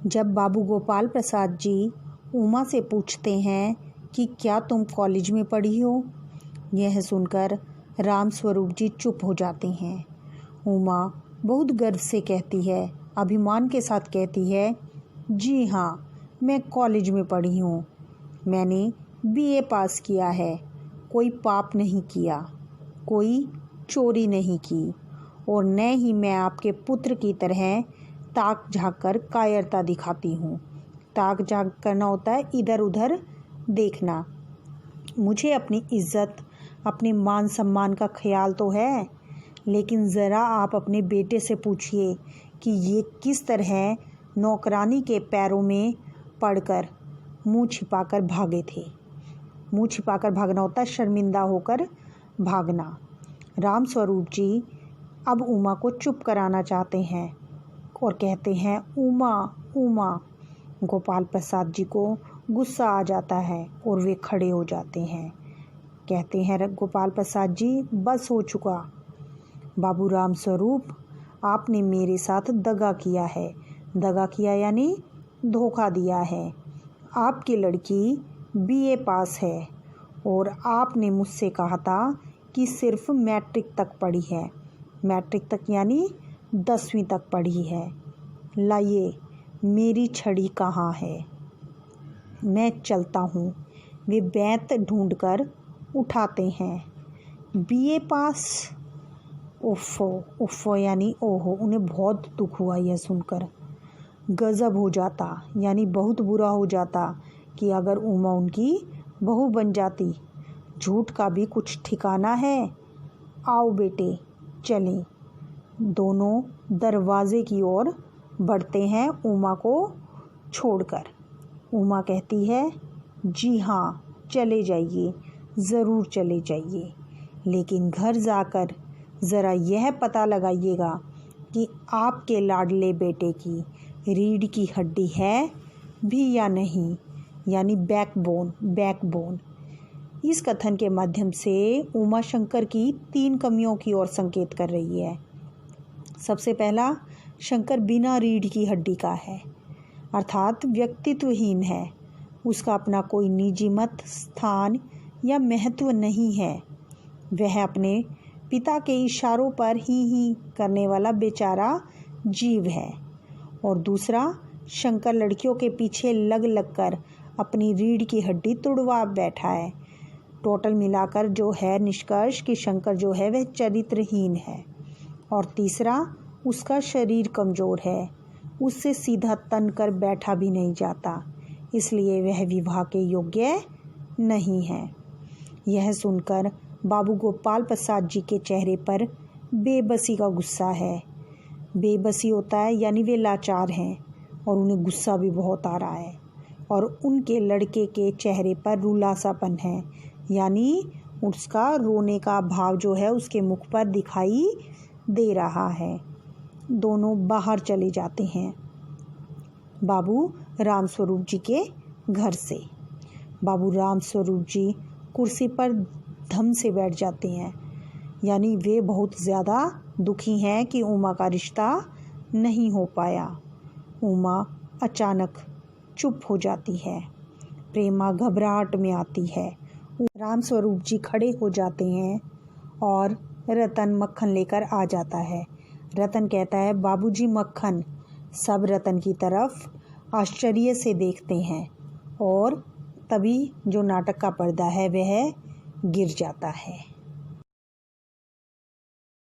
जब बाबू गोपाल प्रसाद जी उमा से पूछते हैं कि क्या तुम कॉलेज में पढ़ी हो, यह सुनकर राम स्वरूप जी चुप हो जाते हैं। उमा बहुत गर्व से कहती है, अभिमान के साथ कहती है, जी हाँ, मैं कॉलेज में पढ़ी हूँ। मैंने बीए पास किया है, कोई पाप नहीं किया, कोई चोरी नहीं की और न ही मैं आपके पुत्र की तरह ताक झाँक कर कायरता दिखाती हूँ। ताक झाँक करना होता है इधर उधर देखना। मुझे अपनी इज्जत, अपने मान सम्मान का ख्याल तो है, लेकिन ज़रा आप अपने बेटे से पूछिए कि ये किस तरह नौकरानी के पैरों में पड़कर मुंह छिपाकर भागे थे। मुंह छिपाकर भागना होता है शर्मिंदा होकर भागना। राम स्वरूप जी अब उमा को चुप कराना चाहते हैं और कहते हैं, उमा उमा। गोपाल प्रसाद जी को गुस्सा आ जाता है और वे खड़े हो जाते हैं। कहते हैं, गोपाल प्रसाद जी, बस हो चुका। बाबू राम स्वरूप, आपने मेरे साथ दगा किया है। दगा किया यानी धोखा दिया है। आपकी लड़की बीए पास है और आपने मुझसे कहा था कि सिर्फ मैट्रिक तक पढ़ी है। मैट्रिक तक यानी 10वीं तक पढ़ी है। लाइए, मेरी छड़ी कहाँ है? मैं चलता हूँ। वे बैंत ढूंढकर उठाते हैं। बीए पास। उफ़ो उफ़ो यानी ओहो, उन्हें बहुत दुख हुआ यह सुनकर। गज़ब हो जाता यानी बहुत बुरा हो जाता कि अगर उमा उनकी बहू बन जाती। झूठ का भी कुछ ठिकाना है। आओ बेटे, चलें। दोनों दरवाजे की ओर बढ़ते हैं उमा को छोड़कर। उमा कहती है, जी हाँ, चले जाइए, ज़रूर चले जाइए, लेकिन घर जाकर ज़रा यह पता लगाइएगा कि आपके लाडले बेटे की रीढ़ की हड्डी है भी या नहीं, यानी बैकबोन। इस कथन के माध्यम से उमा शंकर की 3 कमियों की ओर संकेत कर रही है। सबसे पहला, शंकर बिना रीढ़ की हड्डी का है, अर्थात व्यक्तित्वहीन है। उसका अपना कोई निजी मत, स्थान या महत्व नहीं है। वह अपने पिता के इशारों पर ही करने वाला बेचारा जीव है। और दूसरा, शंकर लड़कियों के पीछे लग कर अपनी रीढ़ की हड्डी तुड़वा बैठा है। टोटल मिलाकर जो है निष्कर्ष कि शंकर जो है वह चरित्रहीन है। और तीसरा, उसका शरीर कमज़ोर है, उससे सीधा तन कर बैठा भी नहीं जाता, इसलिए वह विवाह के योग्य नहीं है। यह सुनकर बाबू गोपाल प्रसाद जी के चेहरे पर बेबसी का गुस्सा है। बेबसी होता है यानी वे लाचार हैं और उन्हें गुस्सा भी बहुत आ रहा है। और उनके लड़के के चेहरे पर रुलासापन है, यानी उसका रोने का भाव जो है उसके मुख पर दिखाई दे रहा है। दोनों बाहर चले जाते हैं बाबू राम स्वरूप जी के घर से। बाबू राम स्वरूप जी कुर्सी पर धम से बैठ जाते हैं, यानी वे बहुत ज़्यादा दुखी हैं कि उमा का रिश्ता नहीं हो पाया। उमा अचानक चुप हो जाती है। प्रेमा घबराहट में आती है। राम स्वरूप जी खड़े हो जाते हैं और रतन मक्खन लेकर आ जाता है। रतन कहता है, बाबूजी मक्खन। सब रतन की तरफ आश्चर्य से देखते हैं और तभी जो नाटक का पर्दा है वह गिर जाता है।